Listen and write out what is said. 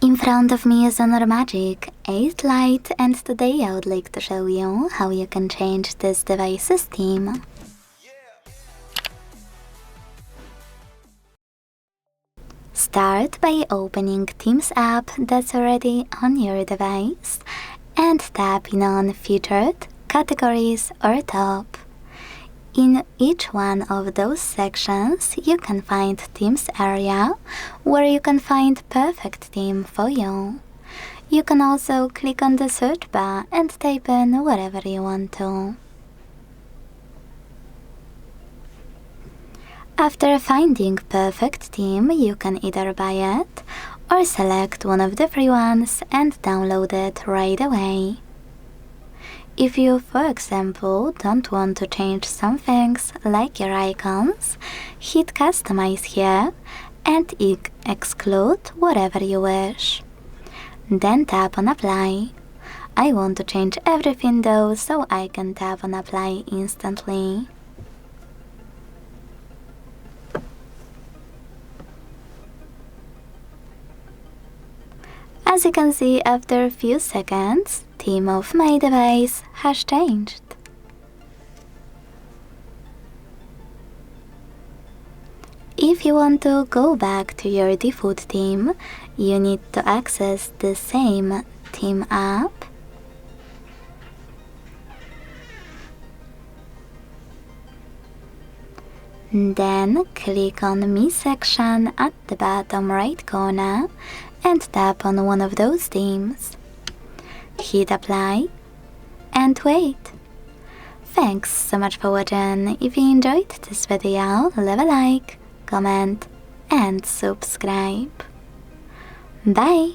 In front of me is HONOR Magic8 Lite, and today I would like to show you how you can change this device's theme. Start by opening Themes app that's already on your device and tapping on Featured, Categories or Top. In each one of those sections, you can find Themes area, where you can find perfect theme for you. You can also click on the search bar and type in whatever you want to. After finding perfect theme, you can either buy it or select one of the free ones and download it right away. If you, for example, don't want to change some things like your icons, hit Customize here and exclude whatever you wish. Then tap on Apply. I want to change everything though, so I can tap on Apply instantly. As you can see, after a few seconds, theme of my device has changed. If you want to go back to your default theme, you need to access the same theme app. Then click on Me section at the bottom right corner and tap on one of those themes. Hit Apply and wait. Thanks so much for watching. If you enjoyed this video, leave a like, comment and subscribe. Bye!